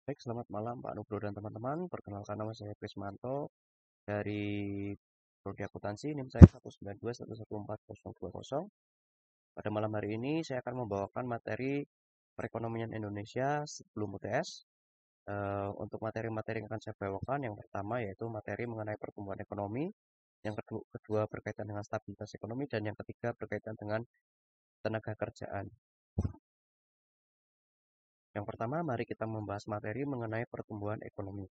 Baik, selamat malam Pak Nugro dan teman-teman. Perkenalkan nama saya Krismanto dari Prodi Akuntansi, NIM saya 192111420. Pada malam hari ini saya akan membawakan materi perekonomian Indonesia sebelum UTS. Untuk materi-materi yang akan saya bawakan, yang pertama yaitu materi mengenai pertumbuhan ekonomi, yang kedua berkaitan dengan stabilitas ekonomi, dan yang ketiga berkaitan dengan tenaga kerjaan. Yang pertama, mari kita membahas materi mengenai pertumbuhan ekonomi.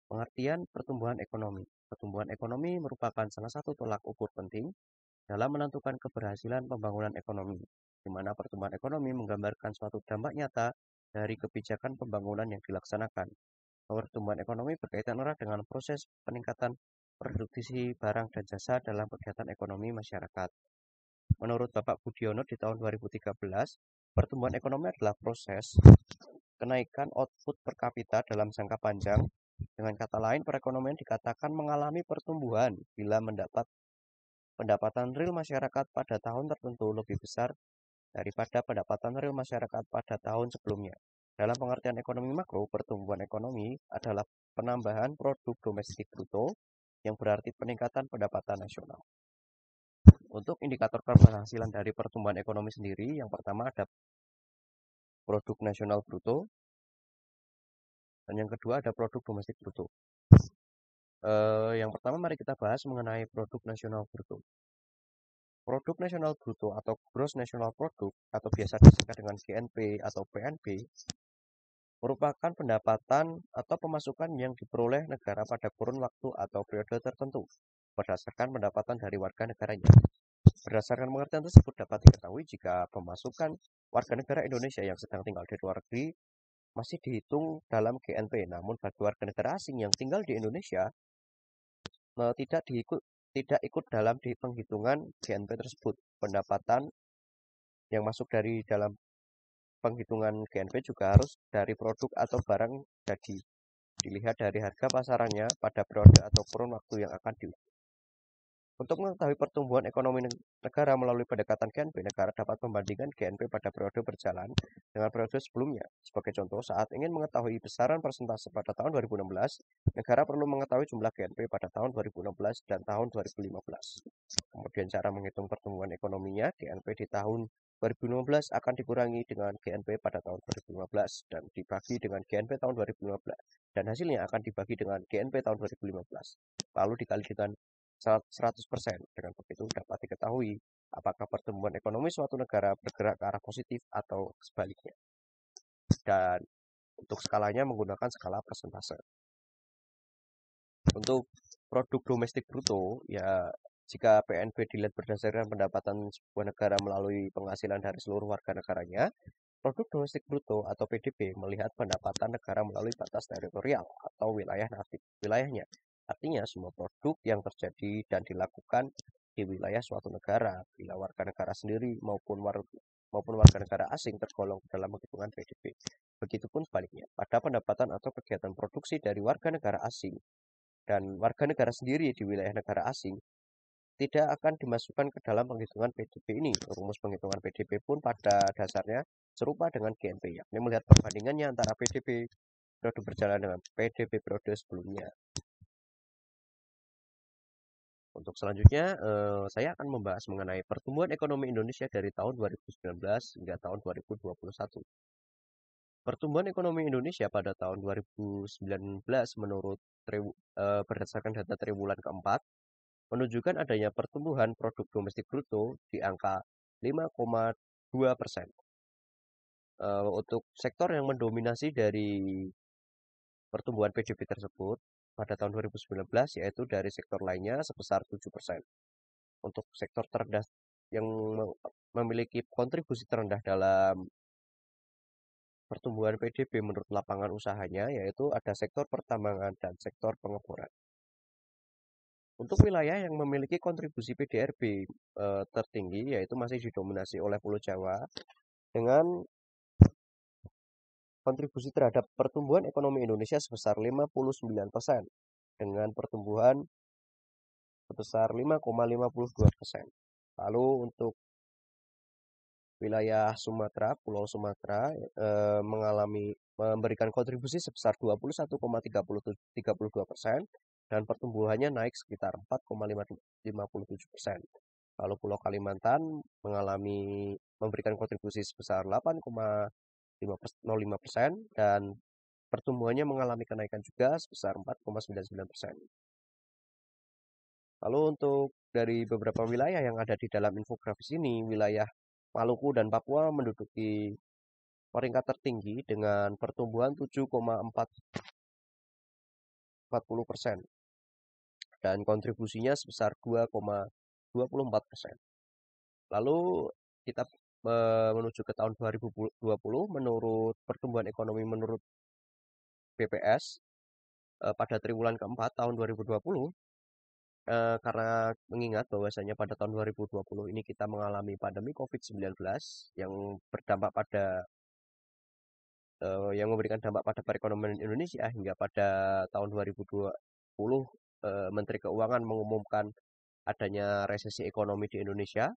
Pengertian pertumbuhan ekonomi. Pertumbuhan ekonomi merupakan salah satu tolak ukur penting dalam menentukan keberhasilan pembangunan ekonomi, di mana pertumbuhan ekonomi menggambarkan suatu dampak nyata dari kebijakan pembangunan yang dilaksanakan. Pertumbuhan ekonomi berkaitan erat dengan proses peningkatan produksi barang dan jasa dalam kegiatan ekonomi masyarakat. Menurut Bapak Budiono di tahun 2013, pertumbuhan ekonomi adalah proses kenaikan output per kapita dalam jangka panjang. Dengan kata lain, perekonomian dikatakan mengalami pertumbuhan bila mendapat pendapatan real masyarakat pada tahun tertentu lebih besar daripada pendapatan real masyarakat pada tahun sebelumnya. Dalam pengertian ekonomi makro, pertumbuhan ekonomi adalah penambahan produk domestik bruto yang berarti peningkatan pendapatan nasional. Untuk indikator keberhasilan dari pertumbuhan ekonomi sendiri, yang pertama ada produk nasional bruto, dan yang kedua ada produk domestik bruto. Yang pertama mari kita bahas mengenai produk nasional bruto. Produk nasional bruto atau gross national product atau biasa disingkat dengan GNP atau PNB merupakan pendapatan atau pemasukan yang diperoleh negara pada kurun waktu atau periode tertentu berdasarkan pendapatan dari warga negaranya. Berdasarkan pengertian tersebut dapat diketahui jika pemasukan warga negara Indonesia yang sedang tinggal di luar negeri masih dihitung dalam GNP, namun bagi warga negara asing yang tinggal di Indonesia tidak ikut dalam di penghitungan GNP tersebut. Pendapatan yang masuk dari dalam penghitungan GNP juga harus dari produk atau barang jadi dilihat dari harga pasarannya pada periode atau kurun waktu yang akan diukur. Untuk mengetahui pertumbuhan ekonomi negara melalui pendekatan GNP, negara dapat membandingkan GNP pada periode berjalan dengan periode sebelumnya. Sebagai contoh, saat ingin mengetahui besaran persentase pada tahun 2016, negara perlu mengetahui jumlah GNP pada tahun 2016 dan tahun 2015. Kemudian cara menghitung pertumbuhan ekonominya, GNP di tahun 2015 akan dikurangi dengan GNP pada tahun 2015 dan dibagi dengan GNP tahun 2015 dan hasilnya akan dibagi dengan GNP tahun 2015 lalu dikali dengan 100%. Dengan begitu dapat diketahui apakah pertumbuhan ekonomi suatu negara bergerak ke arah positif atau sebaliknya. Dan untuk skalanya menggunakan skala persentase. Untuk produk domestik bruto, ya jika PNB dilihat berdasarkan pendapatan sebuah negara melalui penghasilan dari seluruh warga negaranya, produk domestik bruto atau PDB melihat pendapatan negara melalui batas teritorial atau wilayahnya. Artinya semua produk yang terjadi dan dilakukan di wilayah suatu negara, bila warga negara sendiri maupun warga negara asing tergolong dalam hitungan PDB. Begitupun sebaliknya, pada pendapatan atau kegiatan produksi dari warga negara asing dan warga negara sendiri di wilayah negara asing tidak akan dimasukkan ke dalam penghitungan PDB ini. Rumus penghitungan PDB pun pada dasarnya serupa dengan GNP, yakni melihat perbandingannya antara PDB periode berjalan dengan PDB periode sebelumnya. Untuk selanjutnya, saya akan membahas mengenai pertumbuhan ekonomi Indonesia dari tahun 2019 hingga tahun 2021. Pertumbuhan ekonomi Indonesia pada tahun 2019 menurut berdasarkan data triwulan keempat menunjukkan adanya pertumbuhan produk domestik bruto di angka 5,2%. Untuk sektor yang mendominasi dari pertumbuhan PDB tersebut pada tahun 2019 yaitu dari sektor lainnya sebesar 7%. Untuk sektor terendah yang memiliki kontribusi terendah dalam pertumbuhan PDB menurut lapangan usahanya yaitu ada sektor pertambangan dan sektor pengeboran. Untuk wilayah yang memiliki kontribusi PDRB tertinggi yaitu masih didominasi oleh Pulau Jawa dengan kontribusi terhadap pertumbuhan ekonomi Indonesia sebesar 59% dengan pertumbuhan sebesar 5,52%. Lalu untuk wilayah Sumatera, Pulau Sumatera memberikan kontribusi sebesar 21,32% dan pertumbuhannya naik sekitar 4,57%. Lalu Pulau Kalimantan memberikan kontribusi sebesar 8,05% dan pertumbuhannya mengalami kenaikan juga sebesar 4,99%. Lalu untuk dari beberapa wilayah yang ada di dalam infografis ini, wilayah Maluku dan Papua menduduki peringkat tertinggi dengan pertumbuhan 7,40% dan kontribusinya sebesar 2,24%. Lalu kita menuju ke tahun 2020, menurut pertumbuhan ekonomi menurut BPS pada triwulan keempat tahun 2020, karena mengingat bahwasanya pada tahun 2020 ini kita mengalami pandemi COVID-19 yang berdampak pada yang memberikan dampak pada perekonomian Indonesia hingga pada tahun 2020 Menteri Keuangan mengumumkan adanya resesi ekonomi di Indonesia.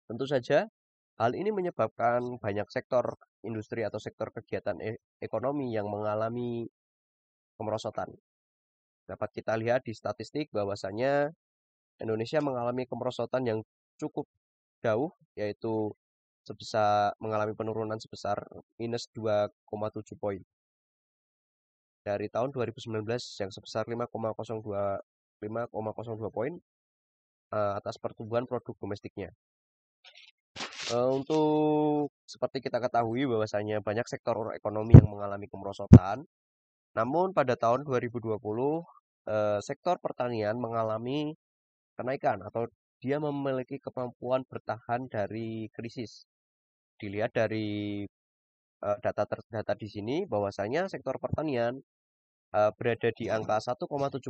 Tentu saja hal ini menyebabkan banyak sektor industri atau sektor kegiatan ekonomi yang mengalami kemerosotan. Dapat kita lihat di statistik bahwasanya Indonesia mengalami kemerosotan yang cukup jauh, yaitu mengalami penurunan sebesar minus 2,7 poin dari tahun 2019 yang sebesar 5,02 poin atas pertumbuhan produk domestiknya. Untuk seperti kita ketahui bahwasanya banyak sektor ekonomi yang mengalami kemerosotan, namun pada tahun 2020 sektor pertanian mengalami kenaikan atau dia memiliki kemampuan bertahan dari krisis. Dilihat dari data di sini bahwasanya sektor pertanian berada di angka 1,75%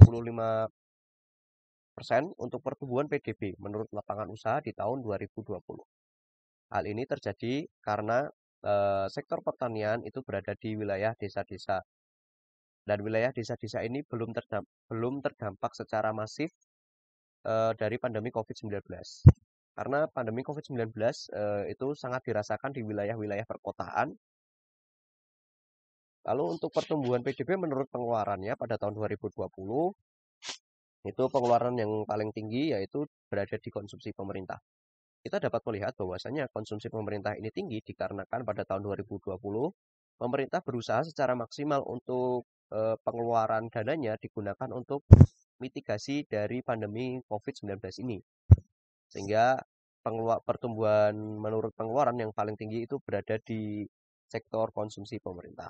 untuk pertumbuhan PDB menurut lapangan usaha di tahun 2020. Hal ini terjadi karena sektor pertanian itu berada di wilayah desa-desa dan wilayah desa-desa ini belum terdampak secara masif dari pandemi COVID-19. Karena pandemi COVID-19 itu sangat dirasakan di wilayah-wilayah perkotaan. Lalu untuk pertumbuhan PDB menurut pengeluarannya pada tahun 2020, itu pengeluaran yang paling tinggi yaitu berada di konsumsi pemerintah. Kita dapat melihat bahwasanya konsumsi pemerintah ini tinggi dikarenakan pada tahun 2020, pemerintah berusaha secara maksimal untuk pengeluaran dananya digunakan untuk mitigasi dari pandemi COVID-19 ini. Sehingga pertumbuhan menurut pengeluaran yang paling tinggi itu berada di sektor konsumsi pemerintah.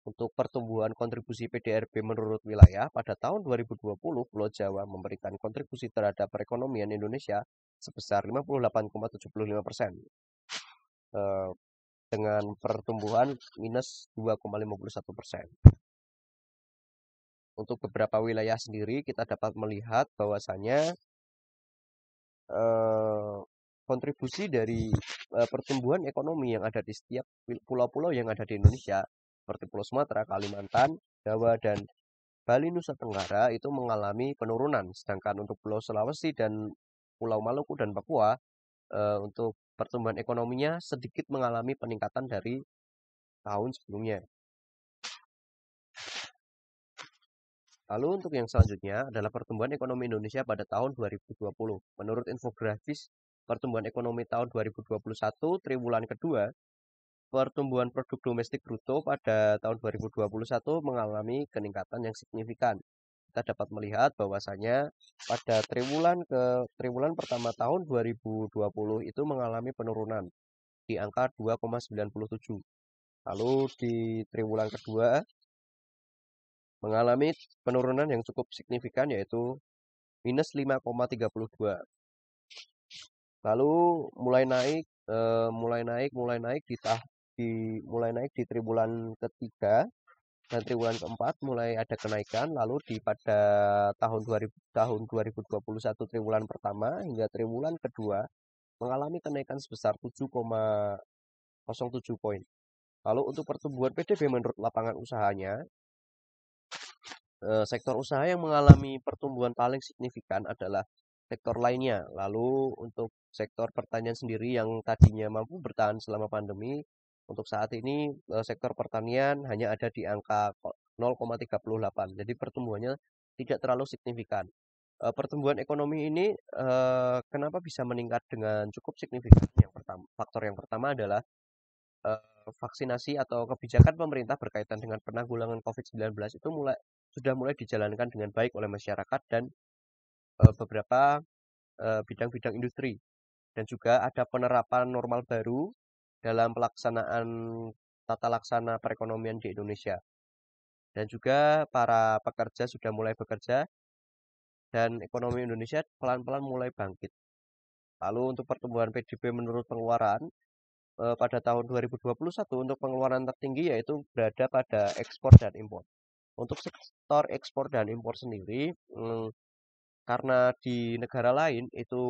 Untuk pertumbuhan kontribusi PDRB menurut wilayah, pada tahun 2020, Pulau Jawa memberikan kontribusi terhadap perekonomian Indonesia sebesar 58,75% dengan pertumbuhan minus 2,51%. Untuk beberapa wilayah sendiri, kita dapat melihat bahwasanya kontribusi dari pertumbuhan ekonomi yang ada di setiap pulau-pulau yang ada di Indonesia, seperti Pulau Sumatera, Kalimantan, Jawa, dan Bali, Nusa Tenggara itu mengalami penurunan. Sedangkan untuk Pulau Sulawesi dan Pulau Maluku dan Papua, untuk pertumbuhan ekonominya sedikit mengalami peningkatan dari tahun sebelumnya. Lalu untuk yang selanjutnya adalah pertumbuhan ekonomi Indonesia pada tahun 2020. Menurut infografis pertumbuhan ekonomi tahun 2021 triwulan kedua, pertumbuhan produk domestik bruto pada tahun 2021 mengalami peningkatan yang signifikan. Kita dapat melihat bahwasanya pada triwulan pertama tahun 2020 itu mengalami penurunan di angka 2,97. Lalu di triwulan kedua mengalami penurunan yang cukup signifikan yaitu minus 5,32. Lalu mulai naik di triwulan ketiga dan triwulan keempat mulai ada kenaikan. Lalu pada tahun 2021 triwulan pertama hingga triwulan kedua mengalami kenaikan sebesar 7,07 poin. Lalu untuk pertumbuhan PDB menurut lapangan usahanya, sektor usaha yang mengalami pertumbuhan paling signifikan adalah sektor lainnya. Lalu untuk sektor pertanian sendiri yang tadinya mampu bertahan selama pandemi, untuk saat ini sektor pertanian hanya ada di angka 0,38. Jadi pertumbuhannya tidak terlalu signifikan. Pertumbuhan ekonomi ini kenapa bisa meningkat dengan cukup signifikan? Yang pertama, faktor yang pertama adalah vaksinasi atau kebijakan pemerintah berkaitan dengan penanggulangan COVID-19 itu sudah mulai dijalankan dengan baik oleh masyarakat dan beberapa bidang-bidang industri, dan juga ada penerapan normal baru dalam pelaksanaan tata laksana perekonomian di Indonesia, dan juga para pekerja sudah mulai bekerja dan ekonomi Indonesia pelan-pelan mulai bangkit. Lalu untuk pertumbuhan PDB menurut pengeluaran pada tahun 2021 untuk pengeluaran tertinggi yaitu berada pada ekspor dan impor. Untuk sektor ekspor dan impor sendiri, karena di negara lain itu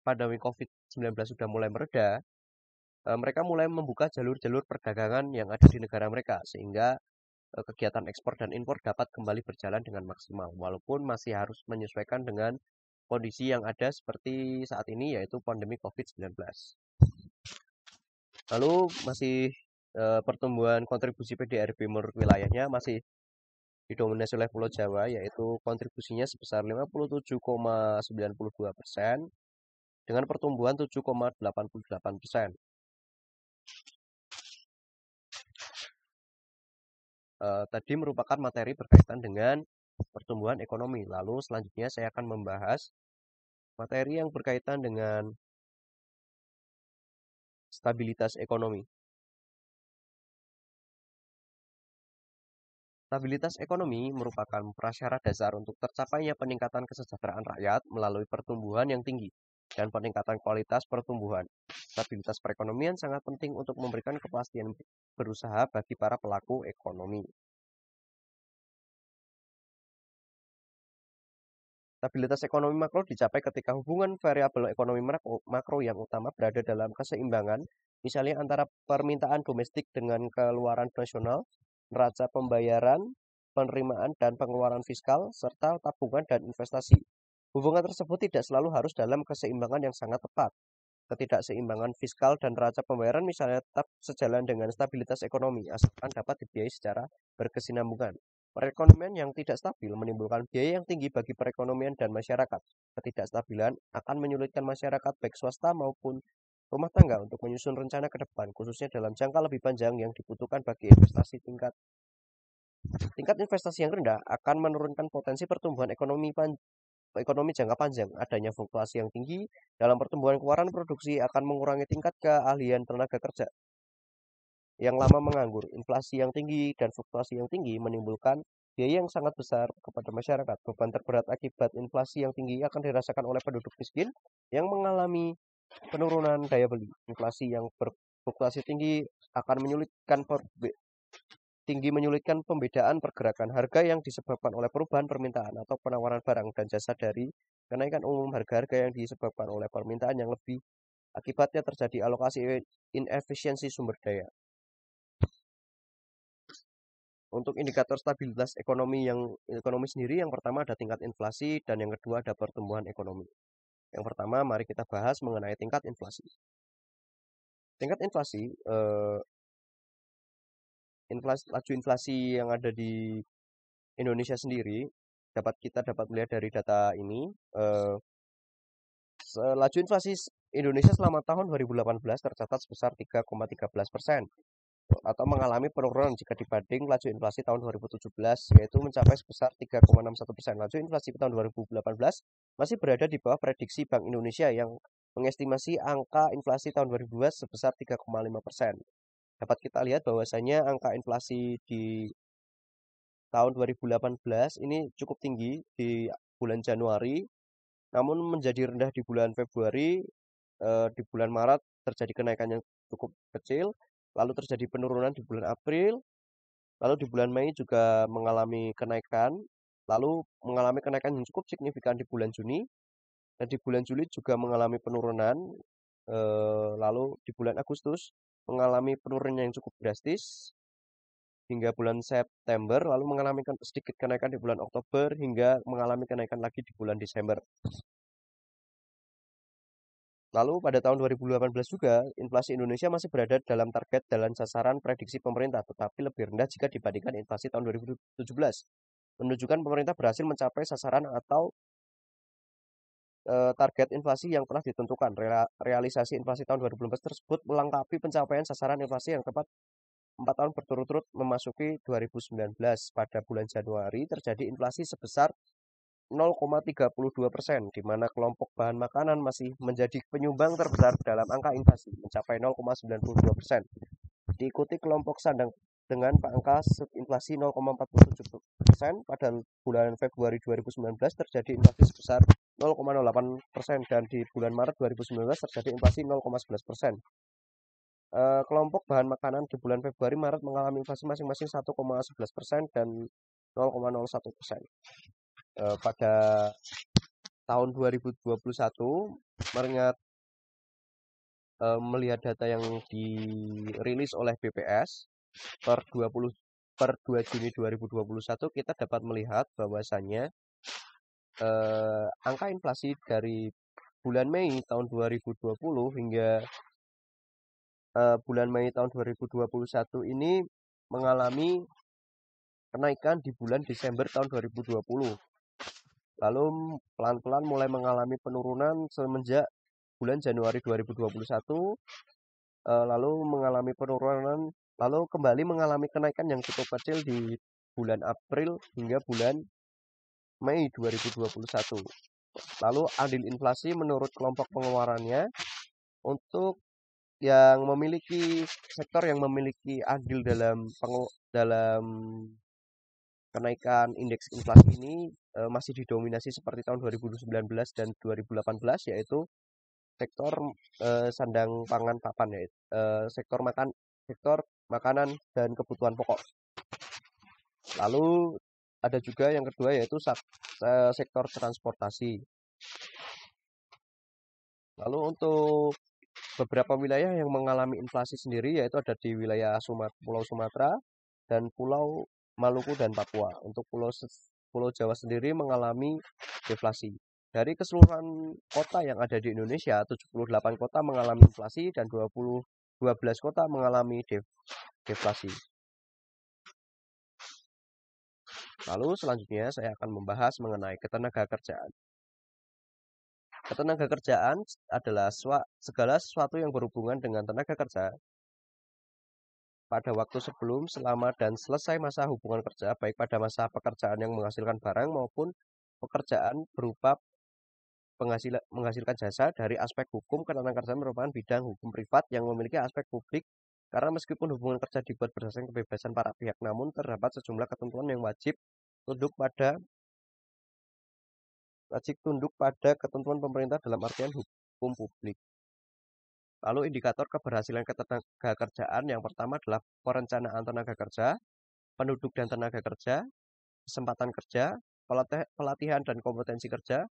pandemi COVID-19 sudah mulai mereda, mereka mulai membuka jalur-jalur perdagangan yang ada di negara mereka, sehingga kegiatan ekspor dan impor dapat kembali berjalan dengan maksimal, walaupun masih harus menyesuaikan dengan kondisi yang ada seperti saat ini, yaitu pandemi COVID-19. Lalu masih pertumbuhan kontribusi PDRB menurut wilayahnya masih didominasi oleh Pulau Jawa, yaitu kontribusinya sebesar 57,92% dengan pertumbuhan 7,88%. Tadi merupakan materi berkaitan dengan pertumbuhan ekonomi. Lalu selanjutnya saya akan membahas materi yang berkaitan dengan stabilitas ekonomi. Stabilitas ekonomi merupakan prasyarat dasar untuk tercapainya peningkatan kesejahteraan rakyat melalui pertumbuhan yang tinggi dan peningkatan kualitas pertumbuhan. Stabilitas perekonomian sangat penting untuk memberikan kepastian berusaha bagi para pelaku ekonomi. Stabilitas ekonomi makro dicapai ketika hubungan variabel ekonomi makro yang utama berada dalam keseimbangan, misalnya antara permintaan domestik dengan keluaran nasional, neraca pembayaran, penerimaan dan pengeluaran fiskal, serta tabungan dan investasi. Hubungan tersebut tidak selalu harus dalam keseimbangan yang sangat tepat. Ketidakseimbangan fiskal dan neraca pembayaran misalnya tetap sejalan dengan stabilitas ekonomi, asalkan dapat dibiayai secara berkesinambungan. Perekonomian yang tidak stabil menimbulkan biaya yang tinggi bagi perekonomian dan masyarakat. Ketidakstabilan akan menyulitkan masyarakat baik swasta maupun rumah tangga untuk menyusun rencana ke depan, khususnya dalam jangka lebih panjang yang dibutuhkan bagi investasi. Tingkat investasi yang rendah akan menurunkan potensi pertumbuhan ekonomi jangka panjang. Adanya fluktuasi yang tinggi dalam pertumbuhan keluaran produksi akan mengurangi tingkat keahlian tenaga kerja yang lama menganggur. Inflasi yang tinggi dan fluktuasi yang tinggi menimbulkan biaya yang sangat besar kepada masyarakat. Beban terberat akibat inflasi yang tinggi akan dirasakan oleh penduduk miskin yang mengalami penurunan daya beli. Inflasi yang berfluktuasi tinggi akan menyulitkan pembedaan pergerakan harga yang disebabkan oleh perubahan permintaan atau penawaran barang dan jasa dari kenaikan umum harga-harga yang disebabkan oleh permintaan yang lebih. Akibatnya terjadi alokasi inefisiensi sumber daya. Untuk indikator stabilitas ekonomi sendiri, yang pertama ada tingkat inflasi dan yang kedua ada pertumbuhan ekonomi. Yang pertama, mari kita bahas mengenai tingkat inflasi. Tingkat inflasi, laju inflasi yang ada di Indonesia sendiri kita dapat melihat dari data ini. Laju inflasi Indonesia selama tahun 2018 tercatat sebesar 3,13%. Atau mengalami penurunan jika dibanding laju inflasi tahun 2017, yaitu mencapai sebesar 3,61%. Laju inflasi tahun 2018 masih berada di bawah prediksi Bank Indonesia yang mengestimasi angka inflasi tahun 2022 sebesar 3,5%. Dapat kita lihat bahwasanya angka inflasi di tahun 2018 ini cukup tinggi di bulan Januari, namun menjadi rendah di bulan Februari. Di bulan Maret terjadi kenaikan yang cukup kecil, lalu terjadi penurunan di bulan April, lalu di bulan Mei juga mengalami kenaikan, lalu mengalami kenaikan yang cukup signifikan di bulan Juni, dan di bulan Juli juga mengalami penurunan, lalu di bulan Agustus mengalami penurunan yang cukup drastis hingga bulan September, lalu mengalami sedikit kenaikan di bulan Oktober hingga mengalami kenaikan lagi di bulan Desember. Lalu pada tahun 2018 juga, inflasi Indonesia masih berada dalam target dalam sasaran prediksi pemerintah, tetapi lebih rendah jika dibandingkan inflasi tahun 2017. Menunjukkan pemerintah berhasil mencapai sasaran atau target inflasi yang telah ditentukan. Realisasi inflasi tahun 2015 tersebut melengkapi pencapaian sasaran inflasi yang tepat 4 tahun berturut-turut memasuki 2019. Pada bulan Januari terjadi inflasi sebesar 0,32%, di mana kelompok bahan makanan masih menjadi penyumbang terbesar dalam angka inflasi, mencapai 0,92%. Diikuti kelompok sandang dengan angka inflasi 0,47%. Pada bulan Februari 2019 terjadi inflasi sebesar 0,08%, dan di bulan Maret 2019 terjadi inflasi 0,11%. Kelompok bahan makanan di bulan Februari Maret mengalami inflasi masing-masing 1,11% dan 0,01%. Pada tahun 2021 melihat data yang dirilis oleh BPS per 2 Juni 2021, kita dapat melihat bahwasannya angka inflasi dari bulan Mei tahun 2020 hingga bulan Mei tahun 2021 ini mengalami kenaikan di bulan Desember tahun 2020. Lalu pelan-pelan mulai mengalami penurunan semenjak bulan Januari 2021, lalu mengalami penurunan, lalu kembali mengalami kenaikan yang cukup kecil di bulan April hingga bulan Mei 2021. Lalu adil inflasi menurut kelompok pengeluarannya, untuk yang memiliki sektor yang memiliki adil dalam kenaikan indeks inflasi ini masih didominasi seperti tahun 2019 dan 2018, yaitu sektor sandang pangan papan, yaitu sektor makanan dan kebutuhan pokok. Lalu ada juga yang kedua, yaitu sektor transportasi. Lalu untuk beberapa wilayah yang mengalami inflasi sendiri, yaitu ada di wilayah Pulau Sumatera dan Pulau Maluku dan Papua. Untuk Pulau Jawa sendiri mengalami deflasi. Dari keseluruhan kota yang ada di Indonesia, 78 kota mengalami inflasi dan 12 kota mengalami deflasi. Lalu selanjutnya saya akan membahas mengenai ketenagakerjaan. Ketenagakerjaan adalah segala sesuatu yang berhubungan dengan tenaga kerja pada waktu sebelum, selama, dan selesai masa hubungan kerja, baik pada masa pekerjaan yang menghasilkan barang maupun pekerjaan berupa menghasilkan jasa. Dari aspek hukum, ketenagakerjaan merupakan bidang hukum privat yang memiliki aspek publik, karena meskipun hubungan kerja dibuat berdasarkan kebebasan para pihak, namun terdapat sejumlah ketentuan yang wajib tunduk pada ketentuan pemerintah dalam artian hukum publik. Lalu indikator keberhasilan ketenagakerjaan yang pertama adalah perencanaan tenaga kerja, penduduk dan tenaga kerja, kesempatan kerja, pelatihan dan kompetensi kerja,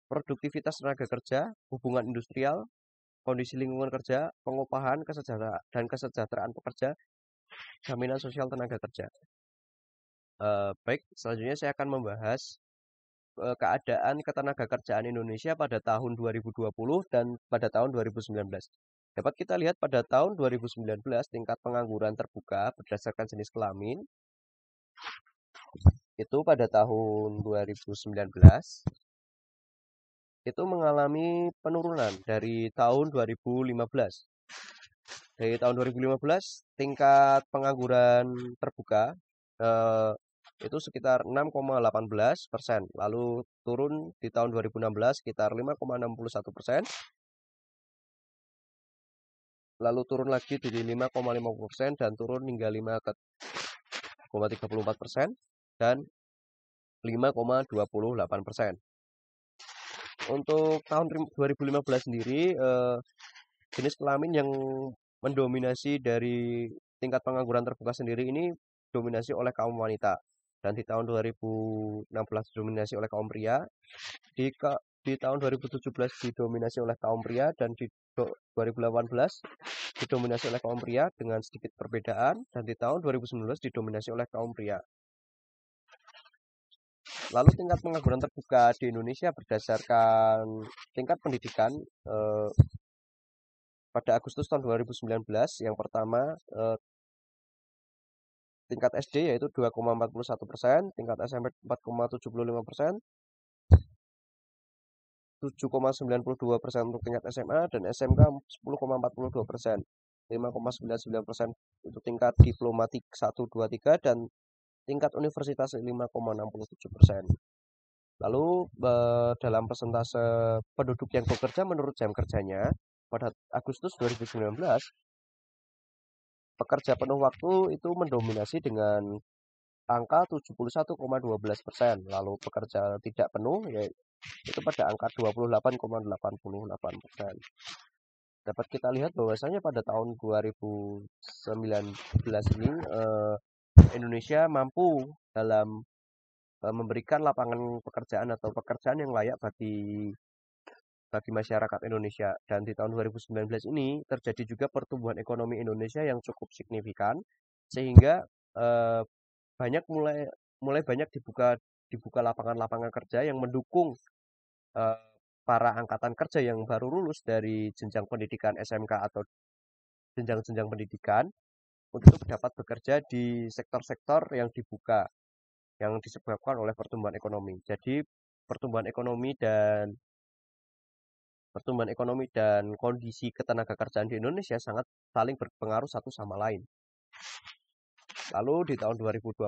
produktivitas tenaga kerja, hubungan industrial, kondisi lingkungan kerja, pengupahan, kesejahteraan pekerja, jaminan sosial tenaga kerja. Baik, selanjutnya saya akan membahas keadaan ketenagakerjaan Indonesia pada tahun 2020 dan pada tahun 2019. Dapat kita lihat pada tahun 2019 tingkat pengangguran terbuka berdasarkan jenis kelamin itu pada tahun 2019 itu mengalami penurunan dari tahun 2015. Dari tahun 2015 tingkat pengangguran terbuka itu sekitar 6,18%, lalu turun di tahun 2016 sekitar 5,61%, lalu turun lagi di 5,50% dan turun hingga 5,34% dan 5,28%. Untuk tahun 2015 sendiri, jenis kelamin yang mendominasi dari tingkat pengangguran terbuka sendiri ini dominasi oleh kaum wanita, dan di tahun 2016 didominasi oleh kaum pria, di tahun 2017 didominasi oleh kaum pria, dan di 2018 didominasi oleh kaum pria dengan sedikit perbedaan, dan di tahun 2019 didominasi oleh kaum pria. Lalu tingkat pengangguran terbuka di Indonesia berdasarkan tingkat pendidikan pada Agustus tahun 2019 yang pertama tingkat SD yaitu 2,41%, tingkat SMP 4,75%, 7,92% untuk tingkat SMA, dan SMK 10,42%, 5,99% untuk tingkat diploma 1, 2, 3, dan tingkat universitas 5,67%. Lalu dalam persentase penduduk yang bekerja menurut jam kerjanya, pada Agustus 2019, pekerja penuh waktu itu mendominasi dengan angka 71,12%. Lalu pekerja tidak penuh yaitu pada angka 28,88%. Dapat kita lihat bahwasanya pada tahun 2019 ini Indonesia mampu dalam memberikan lapangan pekerjaan atau pekerjaan yang layak bagi masyarakat Indonesia. Dan di tahun 2019 ini terjadi juga pertumbuhan ekonomi Indonesia yang cukup signifikan, sehingga eh, mulai banyak dibuka lapangan-lapangan kerja yang mendukung eh, para angkatan kerja yang baru lulus dari jenjang pendidikan SMK atau jenjang-jenjang pendidikan untuk dapat bekerja di sektor-sektor yang dibuka yang disebabkan oleh pertumbuhan ekonomi. Jadi pertumbuhan ekonomi dan kondisi ketenaga kerjaan di Indonesia sangat saling berpengaruh satu sama lain. Lalu di tahun 2020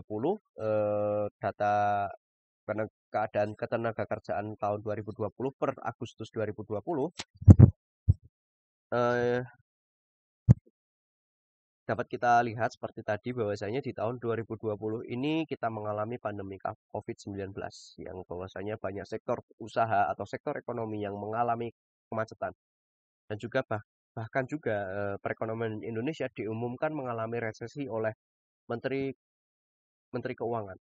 data keadaan ketenaga kerjaan tahun 2020 per Agustus 2020 eh, dapat kita lihat seperti tadi bahwasanya di tahun 2020 ini kita mengalami pandemi COVID-19 yang bahwasanya banyak sektor usaha atau sektor ekonomi yang mengalami kemacetan, dan juga bahkan juga perekonomian Indonesia diumumkan mengalami resesi oleh Menteri Menteri Keuangan.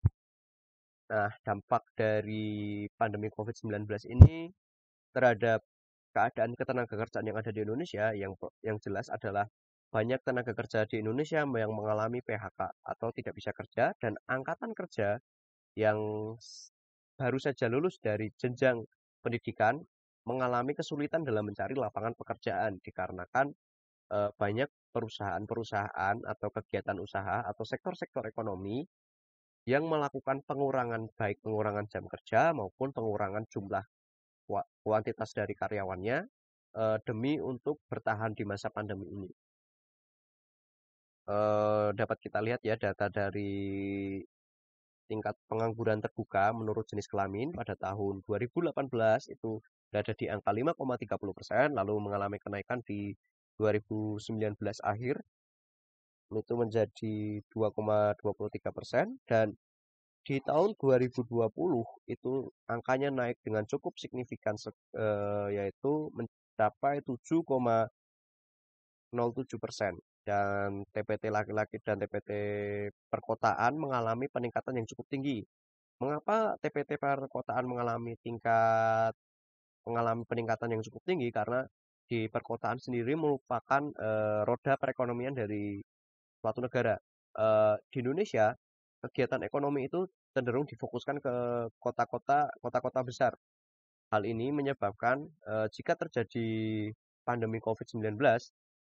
Nah, dampak dari pandemi COVID-19 ini terhadap keadaan ketenagakerjaan yang ada di Indonesia yang jelas adalah banyak tenaga kerja di Indonesia yang mengalami PHK atau tidak bisa kerja, dan angkatan kerja yang baru saja lulus dari jenjang pendidikan mengalami kesulitan dalam mencari lapangan pekerjaan dikarenakan banyak perusahaan-perusahaan atau kegiatan usaha atau sektor-sektor ekonomi yang melakukan pengurangan, baik pengurangan jam kerja maupun pengurangan jumlah kuantitas dari karyawannya demi untuk bertahan di masa pandemi ini. Dapat kita lihat ya data dari tingkat pengangguran terbuka menurut jenis kelamin pada tahun 2018 itu berada di angka 5,30%, lalu mengalami kenaikan di 2019 akhir itu menjadi 2,23%, dan di tahun 2020 itu angkanya naik dengan cukup signifikan yaitu mencapai 7,07%, dan TPT laki-laki dan TPT perkotaan mengalami peningkatan yang cukup tinggi. Mengapa TPT perkotaan mengalami peningkatan yang cukup tinggi? Karena di perkotaan sendiri merupakan roda perekonomian dari suatu negara. Di Indonesia, kegiatan ekonomi itu cenderung difokuskan ke kota-kota besar. Hal ini menyebabkan jika terjadi pandemi COVID-19,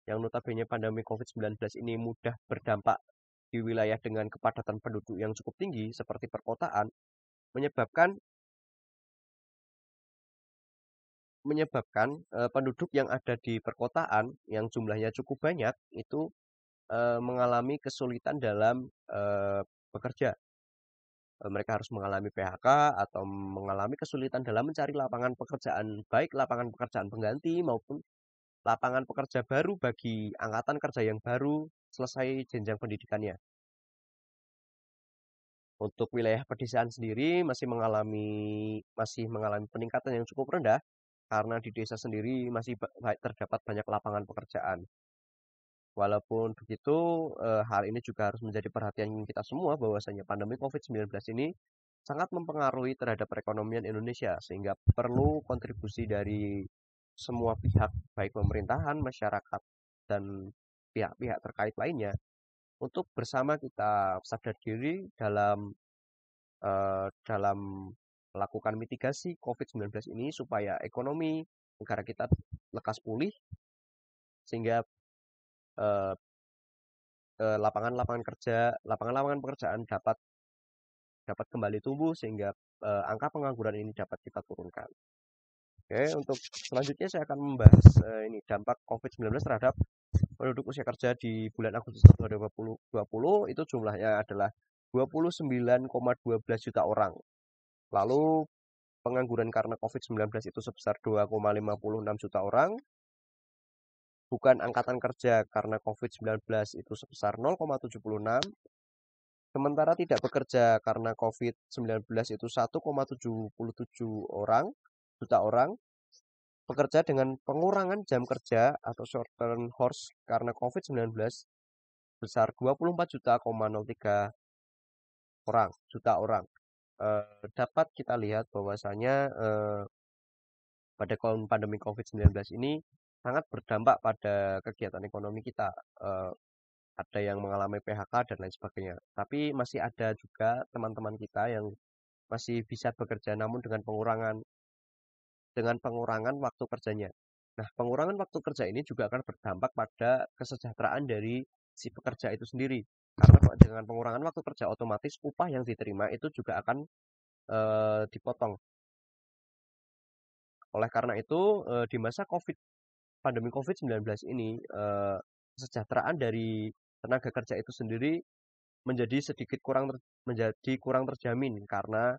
yang notabene pandemi COVID-19 ini mudah berdampak di wilayah dengan kepadatan penduduk yang cukup tinggi seperti perkotaan, menyebabkan penduduk yang ada di perkotaan yang jumlahnya cukup banyak itu mengalami kesulitan dalam bekerja. Mereka harus mengalami PHK atau mengalami kesulitan dalam mencari lapangan pekerjaan, baik lapangan pekerjaan pengganti maupun lapangan pekerja baru bagi angkatan kerja yang baru selesai jenjang pendidikannya. Untuk wilayah pedesaan sendiri masih mengalami peningkatan yang cukup rendah karena di desa sendiri masih terdapat banyak lapangan pekerjaan. Walaupun begitu, hal ini juga harus menjadi perhatian kita semua bahwasanya pandemi COVID-19 ini sangat mempengaruhi terhadap perekonomian Indonesia, sehingga perlu kontribusi dari semua pihak, baik pemerintahan, masyarakat, dan pihak-pihak terkait lainnya, untuk bersama kita sadar diri dalam melakukan mitigasi COVID-19 ini supaya ekonomi negara kita lekas pulih sehingga eh, lapangan-lapangan pekerjaan dapat dapat kembali tumbuh sehingga angka pengangguran ini dapat kita turunkan. Oke, untuk selanjutnya saya akan membahas ini dampak COVID-19 terhadap penduduk usia kerja di bulan Agustus 2020 itu jumlahnya adalah 29,12 juta orang. Lalu pengangguran karena COVID-19 itu sebesar 2,56 juta orang. Bukan angkatan kerja karena COVID-19 itu sebesar 0,76. Sementara tidak bekerja karena COVID-19 itu 1,77 juta orang. Pekerja dengan pengurangan jam kerja atau short term hours karena COVID-19 besar 24,03 juta orang. Dapat kita lihat bahwasanya pada pandemi COVID-19 ini sangat berdampak pada kegiatan ekonomi kita. Ada yang mengalami PHK dan lain sebagainya. Tapi masih ada juga teman-teman kita yang masih bisa bekerja namun dengan pengurangan waktu kerjanya. Nah, pengurangan waktu kerja ini juga akan berdampak pada kesejahteraan dari si pekerja itu sendiri. Karena dengan pengurangan waktu kerja otomatis upah yang diterima itu juga akan dipotong. Oleh karena itu, di masa pandemi COVID-19 ini, kesejahteraan dari tenaga kerja itu sendiri menjadi kurang terjamin karena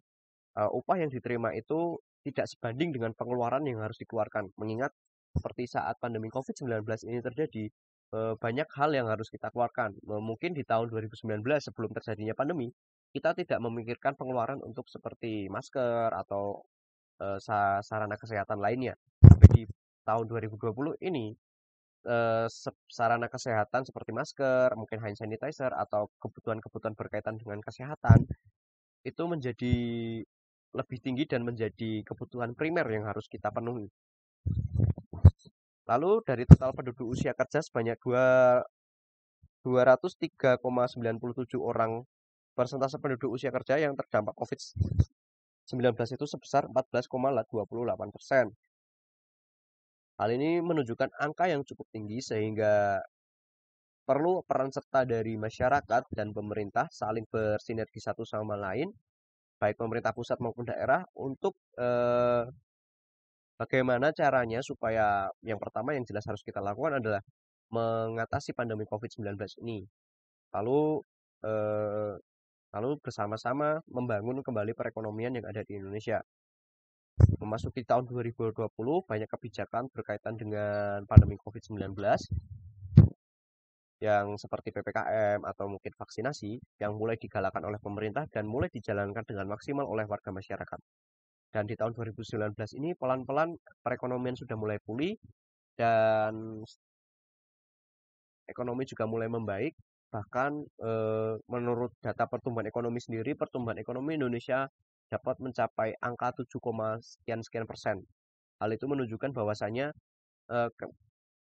upah yang diterima itu tidak sebanding dengan pengeluaran yang harus dikeluarkan. Mengingat seperti saat pandemi COVID-19 ini terjadi, banyak hal yang harus kita keluarkan. Mungkin di tahun 2019 sebelum terjadinya pandemi, kita tidak memikirkan pengeluaran untuk seperti masker atau sarana kesehatan lainnya. Tapi di tahun 2020 ini sarana kesehatan seperti masker, mungkin hand sanitizer atau kebutuhan-kebutuhan berkaitan dengan kesehatan itu menjadi lebih tinggi dan menjadi kebutuhan primer yang harus kita penuhi. Lalu dari total penduduk usia kerja sebanyak 203,97 orang, persentase penduduk usia kerja yang terdampak COVID-19 itu sebesar 14,28%. Hal ini menunjukkan angka yang cukup tinggi sehingga perlu peran serta dari masyarakat dan pemerintah saling bersinergi satu sama lain, baik pemerintah pusat maupun daerah, untuk bagaimana caranya supaya yang pertama yang jelas harus kita lakukan adalah mengatasi pandemi COVID-19 ini. Lalu eh, lalu bersama-sama membangun kembali perekonomian yang ada di Indonesia. Memasuki tahun 2020, banyak kebijakan berkaitan dengan pandemi COVID-19 yang seperti PPKM atau mungkin vaksinasi yang mulai digalakan oleh pemerintah dan mulai dijalankan dengan maksimal oleh warga masyarakat. Dan di tahun 2019 ini pelan-pelan perekonomian sudah mulai pulih dan ekonomi juga mulai membaik. Bahkan menurut data pertumbuhan ekonomi sendiri, pertumbuhan ekonomi Indonesia dapat mencapai angka 7, sekian sekian persen. Hal itu menunjukkan bahwasanya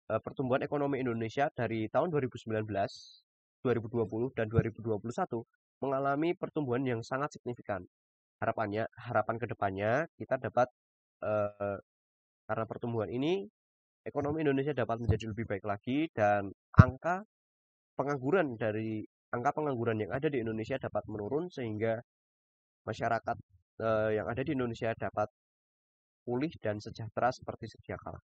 pertumbuhan ekonomi Indonesia dari tahun 2019, 2020, dan 2021 mengalami pertumbuhan yang sangat signifikan. Harapan kedepannya kita dapat eh, karena pertumbuhan ini ekonomi Indonesia dapat menjadi lebih baik lagi dan angka pengangguran yang ada di Indonesia dapat menurun sehingga masyarakat yang ada di Indonesia dapat pulih dan sejahtera seperti sedia kala.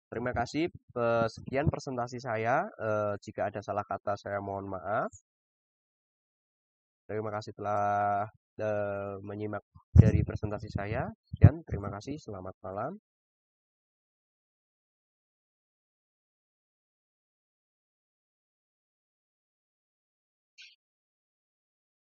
Terima kasih. Sekian presentasi saya. Jika ada salah kata saya mohon maaf. Terima kasih telah menyimak dari presentasi saya. Sekian, terima kasih. Selamat malam.